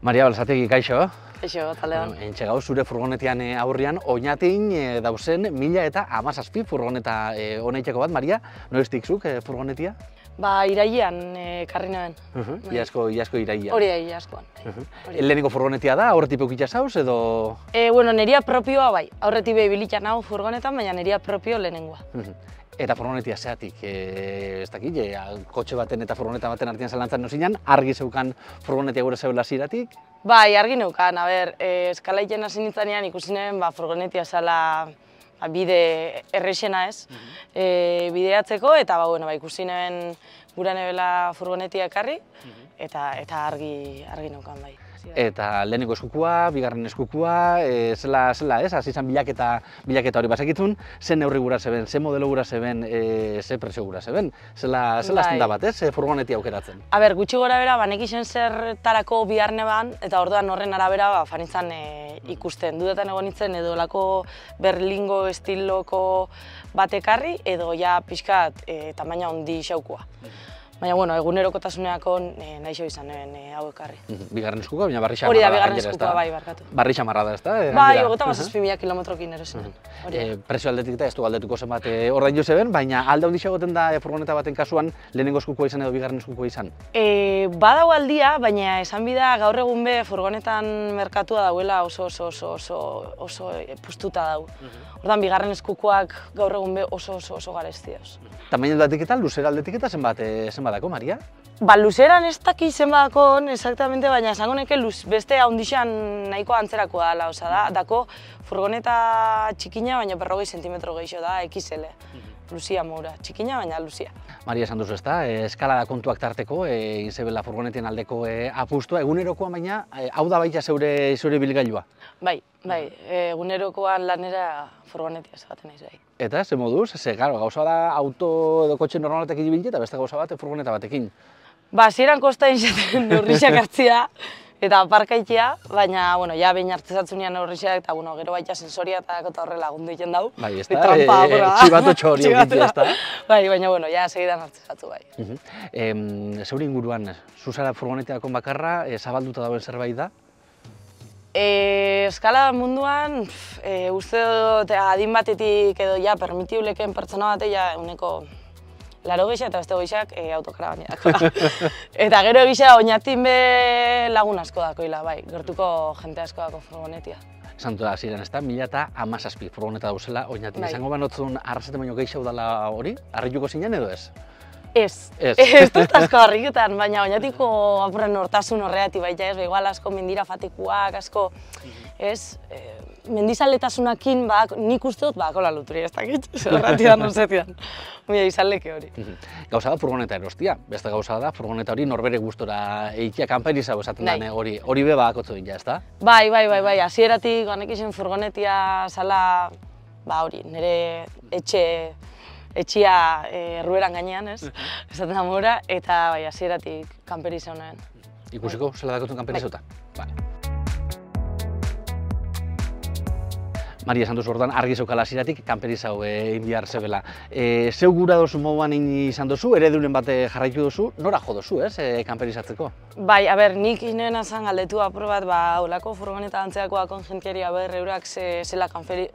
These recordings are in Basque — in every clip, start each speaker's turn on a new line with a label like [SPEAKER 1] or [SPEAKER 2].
[SPEAKER 1] Maria Balsategi, kaixo?
[SPEAKER 2] Kaixo, talean.
[SPEAKER 1] Entxe gauz, zure furgonetian aurrian, oinatein dauzen 1017 furgoneta honeiteko bat, Maria, noiztik zuk furgonetia?
[SPEAKER 2] Ba, irailean karri neben.
[SPEAKER 1] Iasko irailean.
[SPEAKER 2] Hori da, iaskoan.
[SPEAKER 1] Lehenengo furgonetia da, aurretik peukitza zauz, edo...?
[SPEAKER 2] Bueno, neria propioa bai, aurretik behibilitan hau furgonetan, baina neria propio lehenengoa.
[SPEAKER 1] Eta furgonetia zeatik, ez dakit, kotxe baten eta furgoneta baten artean zalantzan nozinan, argi zeukan furgonetia gure zeudela ziratik?
[SPEAKER 2] Bai, argi neukan, eskalaiten hasi nintzanean ikusi neben furgonetia zela bide errexena ez, bideatzeko, eta ikusi neben gura nebela furgonetia ekarri, eta argi neukan bai.
[SPEAKER 1] Eta lehenengo eskukua, bigarren eskukua, zela ez, hasi izan bilaketa hori basekitzun, ze neurri gura zeben, ze modelo gura zeben, ze presio gura zeben, zela azten da bat, ze furgonetia aukeratzen?
[SPEAKER 2] Gutxi gora bera, nekixen zertarako biharne ban, eta orduan horren arabera fanitzan ikusten. Dudetan egon nintzen edo lako Berlingo estiloko bat ekarri, edo ja pixkat tamaina handi xaukua. Baina, egunerokotasuneako naixo izan hau ekarri.
[SPEAKER 1] Bigarren eskukoa, baina barri xamarra da.
[SPEAKER 2] Hori da, bigarren eskukoa, bai, barkatu.
[SPEAKER 1] Barri xamarra da, ez da?
[SPEAKER 2] Bai, 37.000 kilometrokin erosenan.
[SPEAKER 1] Prezio aldetik eta ez du galdetuko zenbat ordaindu zeben, baina alde handiago egoten da furgoneta baten kasuan lehenengo eskukoa izan edo bigarren eskukoa izan?
[SPEAKER 2] Badago aldia, baina esan bida gaur egun be furgonetan merkatua dauela oso pustuta dau. Ordan bigarren eskukoak gaur egun be oso garestioz.
[SPEAKER 1] Tamaina aldetik eta luzera aldetik eta zenbatako, Maria?
[SPEAKER 2] Ba, luzeran ez daki zenbatako, exactamente, baina esango neke beste handixan nahiko antzerakoa dela, oza dako furgoneta txikina, baina 40 zentimetro gehiago da, XL. Luzia moura, txikina baina luzia.
[SPEAKER 1] Maria esan duzu ezta, eskalada kontuak tarteko, izebela furgonetien aldeko apustua, egunerokoa baina, hau da baita zeure bilgailua?
[SPEAKER 2] Bai, egunerokoan lanera furgonetia esaten naiz bai.
[SPEAKER 1] Eta, ze moduz, gauza da auto edo kotxe normalatekin ibili eta beste gauza bat furgoneta batekin?
[SPEAKER 2] Ba, hasieran kosta izaten neurrixak hartzia eta parkaitea, baina, ja behin hartzezatzunean neurrixak eta, gero baita sensoria eta horrela lagundu egiten dau.
[SPEAKER 1] Bai, ez da, txibato txori egitea, ez da?
[SPEAKER 2] Bai, baina, ja segidan hartzezatu bai.
[SPEAKER 1] Zeure inguruan, zuzara furgoneteako bakarra, zabalduta dauen zerbait da?
[SPEAKER 2] Eskalada munduan, uste dut adin batetik edo permitibleken pertsona bate uneko 80 eta beste goixak autokarabaniak. Eta gero egisa oinatin be lagun asko dakoila, bai, gertuko jente asko dako furgonetia.
[SPEAKER 1] Santu da, ziren ez da, 1017 furgoneta dauzela oinatin. Izango banotzun arrazaten baino gehiago dela hori? Arrituko zinen edo ez?
[SPEAKER 2] Ez dut asko harriketan, baina oinatiko apurren nortasun horreati baita ez, igual asko mendira fatikuak, asko, ez, mendizaletasunakin, nik uste dut, kola luturi ez dakit, horretidan norzetidan, mila izaleke hori.
[SPEAKER 1] Gauza da furgoneta erostia, beste gauza da furgoneta hori norbere gustora eikia kanperiza esaten den hori be bakotzu dira, ez da? Bai,
[SPEAKER 2] hasieratik honek izan furgonetia zala, hori, nire etxia errueran gainean, ez? Esaten da mora, eta hasieratik kanperiza honen.
[SPEAKER 1] Ikusiko, zela dakotun kanperizauta? Maria esan duzu ordan argi zeukala hasieratik kanperizau egin behar zebela. Zeu gura dozu moduan izan duzu, eredunen bat jarraitu duzu, nora jo duzu, ez, kanperizatzeko?
[SPEAKER 2] Bai, nik inoena zan galdetu apur bat, holako furgoneta antzeakoa konjentiari eurak zela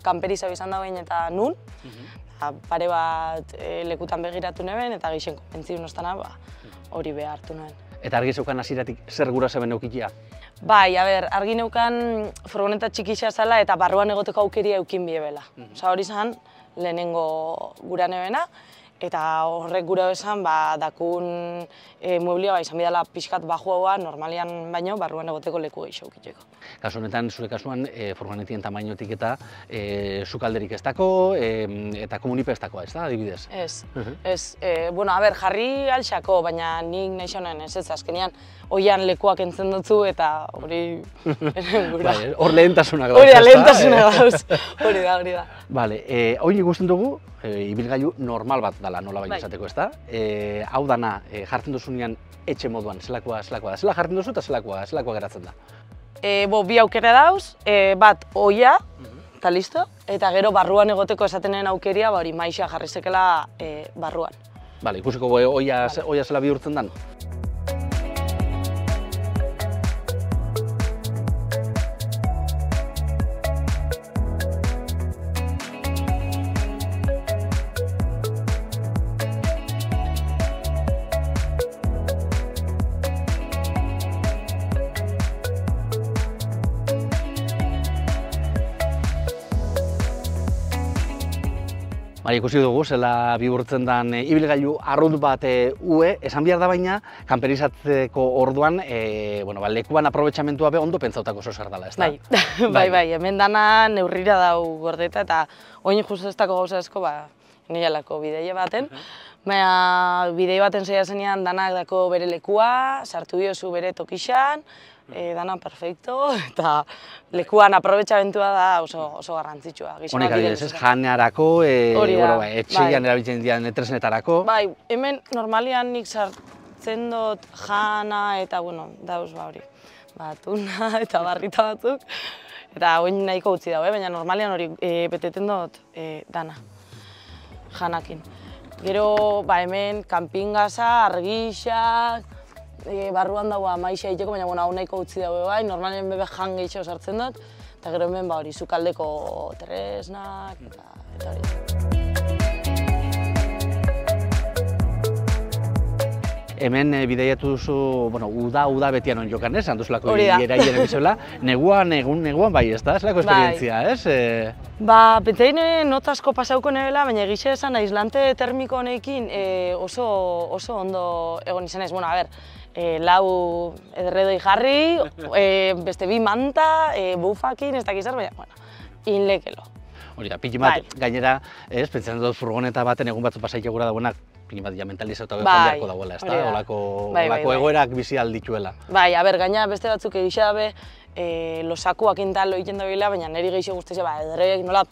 [SPEAKER 2] kanperizau izan dagoen eta nun. Pare bat lekutan begiratu neben eta gixen konbentzidu nostana hori behartu nuen. Eta
[SPEAKER 1] argi zeukan hasieratik zer gura zeben eukitia?
[SPEAKER 2] Bai, argi neukan furgoneta txikisa zela eta barruan egoteko aukeria eukin biebela. Hori zan lehenengo gura nebena eta horrek gura esan dakun mueblia izan bidala pixkat bajuagoa normalian baino barruan egoteko leku gehiago eukiteko.
[SPEAKER 1] Kasu honetan, zure kasuan, furgonetien tamainotik eta sukalderik ez dako eta komunipe ez dakoa, ez da, adibidez?
[SPEAKER 2] Ez. Jarri altxako, baina nik nahi honen ez azkenean oian lekuak entzen dutzu eta hori gura.
[SPEAKER 1] Hor lehentasunak dauz,
[SPEAKER 2] ez da? Hori lehentasunak dauz, hori da.
[SPEAKER 1] Bale, hori ikusten dugu, ibilgailu normal bat dela nola baina esateko, ez da? Hau dana jartzen duzunean etxe moduan, zelakoa da? Zela jartzen duzu eta zelakoa geratzen da?
[SPEAKER 2] Bi aukera dauz, bat oia, eta listo, eta gero barruan egoteko esatenen aukeria, hori maixa jarri zekela barruan.
[SPEAKER 1] Bale, ikusiko oia zela bihurtzen den? Ikusi dugu, zela bihurtzen den ibilgailu arrunt bat UE, esan behar da baina, kanperizatzeko orduan, lekuan aprobetxamentua be ondo pentsautako oso zer dela, ez da?
[SPEAKER 2] Bai, hemen dana neurrira dau gordeta, eta oin justu ez dako gauza asko, nirelako bideie baten. Baina bidei baten zeia zenean danak dako bere lekua, sartu diozu bere tokixan, dana perfecto, eta lekuan aprobetxamentua da oso garrantzitsua.
[SPEAKER 1] Honek adibidez, ez janearako, etxean erabiltzen dian tresnetarako.
[SPEAKER 2] Bai, hemen normalian nik sartzen dut jana eta, dauz hori, tuna eta barrita batzuk, eta oin nahiko utzi dago, baina normalian hori beteten dut dana, janakin. Gero, hemen kanpingaza, argixak, barruan dagoa maixa egiteko, baina hau nahiko utzi dago bai, normalien bebe jan gehiago sartzen dut, eta gero hemen hori sukaldeko tresnak, eta hori.
[SPEAKER 1] Hemen bideiatu duzu, uda betian on jokan, ez? Handuzulako iraien ebizela, neguan bai, ez da? Ez lako esperientzia, ez?
[SPEAKER 2] Pentsain not asko pasauko nebela, baina egixe esan aislante termiko honekin oso ondo egon izan ez. Lau ederredoi jarri, beste bi manta, bufakin, ez dakizar, baina, inlekelo.
[SPEAKER 1] Hori da, piki bat, gainera, pentsatzen dut furgoneta baten egun batzu pasaikia gura dagoenak, piki bat mentalizatu beharko dagoela, ez da? Olako egoerak bizi aldituela.
[SPEAKER 2] Bai, gaina beste batzuk egisa dabe, losakuak intal egiten dabila, baina niri gehiago guztize, ederreiek nola,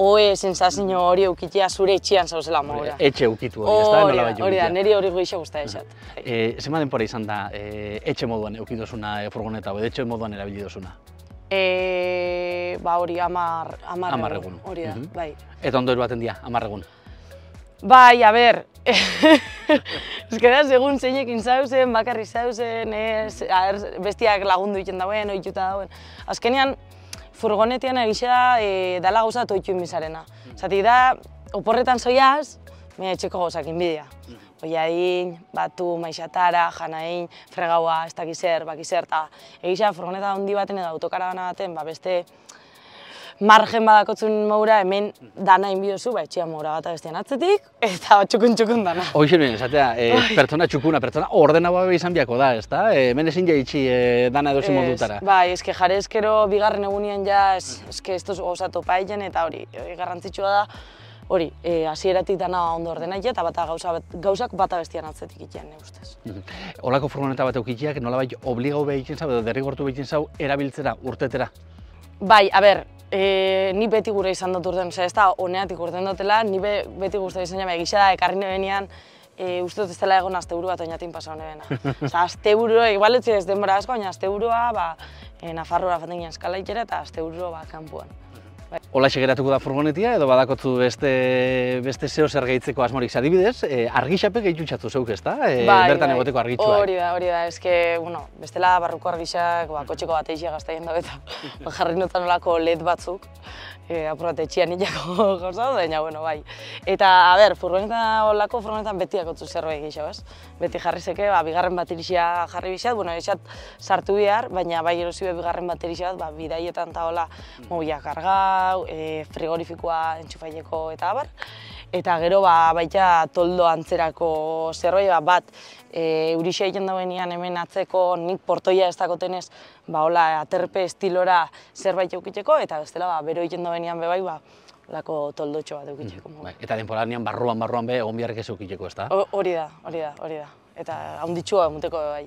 [SPEAKER 2] oe sensazio hori eukitea zure etxean zauzela mogura.
[SPEAKER 1] Etxe eukitu hori, ez da?
[SPEAKER 2] Hori da, niri hori gehiago guztia esat.
[SPEAKER 1] Zema denpora izan da, etxe moduan eukidozuna furgoneta, edo etxe moduan erabilidozuna?
[SPEAKER 2] Hori, 10
[SPEAKER 1] egun.
[SPEAKER 2] Hori da, bai.
[SPEAKER 1] Eta ondo eruaten dira, 10 egun?
[SPEAKER 2] Bai, ez da, segun zeinekin zauzen, bakarri zauzen, bestiak lagundu egiten dauen, ohituta dauen. Azkenean, furgonetian egisa dala gauza toitu inbizarena. Zati da, oporretan zoiaz, etxeko gauzak inbidia. Oiadin, batu, maixatara, janain, fregaua, ez dakizer, bakizer, eta egisa furgoneta handi baten edo autokarabana baten, beste margen badakotzun mogura, hemen dana inbiozu, etxean mogura bat bestean atzetik, eta txukun dana.
[SPEAKER 1] Hoxe nuen, esatea, pertsona txukuna, pertsona ordenagoa izan biako da, ez da? Hemen ezin jaitsi dana edozi modutara.
[SPEAKER 2] Bai, eske jarezkero bigarren egunien ja, eske ez gauza topa egin, eta hori, garrantzitsua da, hori, hasieratik dana ondo ordenaia eta gauzak bata bestian atzetik itean, ne ustez.
[SPEAKER 1] Olako furgoneta bat eukitiak nolabait obligau behar zau, edo derrigortu behar zau, erabiltzera, urtetera?
[SPEAKER 2] Bai, ni beti gure izan dut urten, ez da, honeatik urten dutela, ni beti guztu izan jame, egisa da, ekarri nebenean, uste dut ez dela egon asteburu bat oinatin pasa honebena. Asteburua, igual ez ez denbora asko, baina asteburua, Nafarroa faten ginen eskalaitera eta asteburua kanpuan.
[SPEAKER 1] Holaxe geratuko da furgonetia, edo badakotzu beste zeo zer gehitzeko asmorik adibidez, argixapek gehitutxatu zeuk, ez da? Bertan egoteko argitxuak.
[SPEAKER 2] Hori da, eske, bestela barruko argixak, kotxeko bat eixia gaztaien da beta, jarri notan olako LED batzuk, apurat etxian hilako gauza, baina, bai. Eta, olako furgonetan beti akotzu zerbait gehiago, ez? Beti jarri zeke, bigarren baterixia jarri bizat, esat sartu behar, baina bai erosi bigarren baterixia bat, bidaietan eta hola, mobila kargau, frigorifikoa entxufaileko eta abar. Eta gero baita toldo antzerako zerbait bat, eurixa egiten dauenean hemen atzeko nik portoia ez dakotenez, aterpe estilora zerbait eukiteko, eta bestela bero egiten dauenean bebai, lako toldotxo bat eukiteko.
[SPEAKER 1] Eta denporanean barruan be egon biharrek ez eukiteko, ez da?
[SPEAKER 2] Hori da. Eta haunditxua emuteko bai.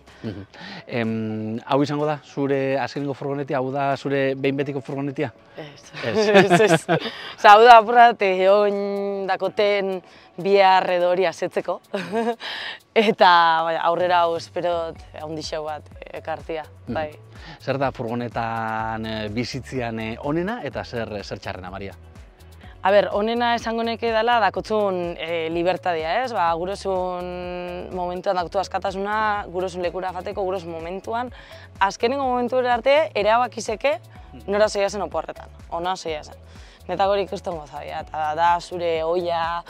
[SPEAKER 1] Hau izango da, zure azkenengo furgonetia, hau da zure behin betiko furgonetia?
[SPEAKER 2] Ez. Hau da apurrat, egon dakoten bihar edo hori asetzeko. Eta aurrera hau espero haunditxau bat ekartia.
[SPEAKER 1] Zer da furgonetan bizitzian onena eta zer txarrena, Maria?
[SPEAKER 2] Honena esango neke dela dakotzun libertadia, ez? Gurosun momentuan dakotu askatasuna, gurosun lekura jateko, gurosun momentuan. Azkenengo momentu arte, erabakizeke nora zeiazen oporretan, ona zeiazen. Netako hori ikusten gozabia, eta da zure oia,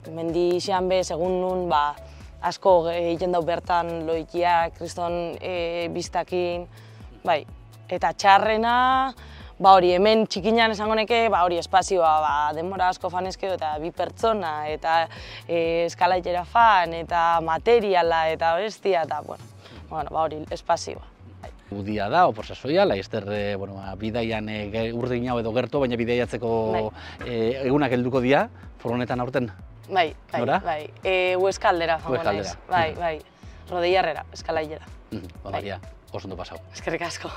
[SPEAKER 2] mendi xean be, segun nun, asko egiten dau bertan loikiak, kriston biztakin, bai. Eta txarrena, ba hori, hemen txikinan esango neke, ba hori, espazioa, ba, denbora asko fanezkeo eta bi pertsona, eta eskalaitera fan, eta materiala, eta bestia, eta, bueno, ba hori, espazioa.
[SPEAKER 1] Udia da, opor sasoia, laizter bidaian urdin hau edo gertu, baina bidaiatzeko egunak helduko dira, furgonetan aurten?
[SPEAKER 2] Bai, Huesca aldera,
[SPEAKER 1] Huesca aldera.
[SPEAKER 2] Bai, Rodeiarrera, eskalaitera.
[SPEAKER 1] Ba, Maria, oso ondo pasau.
[SPEAKER 2] Eskerrik asko.